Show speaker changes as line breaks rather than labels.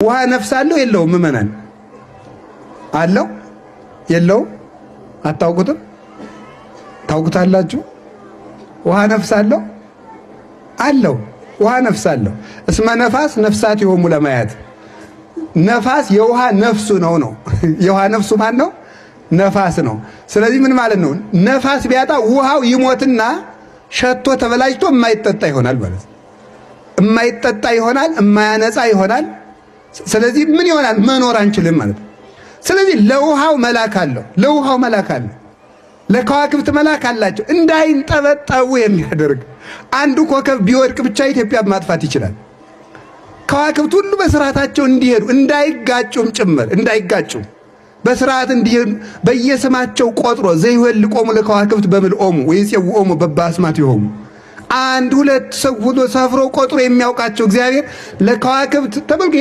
ውሃ ነፍስ አለው የለውም? ምእመናን አለው የለውም? አታውቁትም? ታውቁታላችሁ? ውሃ ነፍስ አለው አለው። ውሃ ነፍስ አለው። እስመ ነፋስ ነፍሳት ይሆሙ ለማያት ነፋስ የውሃ ነፍሱ ነው። የውሃ ነፍሱ ማን ነው? ነፋስ ነው። ስለዚህ ምን ማለት ነው? ነፋስ ቢያጣ ውሃው ይሞትና ሸቶ ተበላሽቶ የማይጠጣ ይሆናል ማለት ነው። የማይጠጣ ይሆናል፣ የማያነጻ ይሆናል። ስለዚህ ምን ይሆናል? መኖር አንችልም ማለት ነው። ስለዚህ ለውሃው መላክ አለው፣ ለውሃው መላክ አለው። ለከዋክብት መላክ አላቸው እንዳይንጠበጠቡ የሚያደርግ። አንዱ ኮከብ ቢወድቅ ብቻ ኢትዮጵያ ማጥፋት ይችላል። ከዋክብት ሁሉ በስርዓታቸው እንዲሄዱ እንዳይጋጩም ጭምር እንዳይጋጩም በስርዓት እንዲሄዱ በየስማቸው ቆጥሮ ዘይወልቆሙ ለከዋክብት በምልኦሙ ወይጼውኦሙ በባስማት ይሆሙ አንድ ሁለት ሰው ሁሉ ሰፍሮ ቆጥሮ የሚያውቃቸው እግዚአብሔር ለከዋክብት ተበልጎ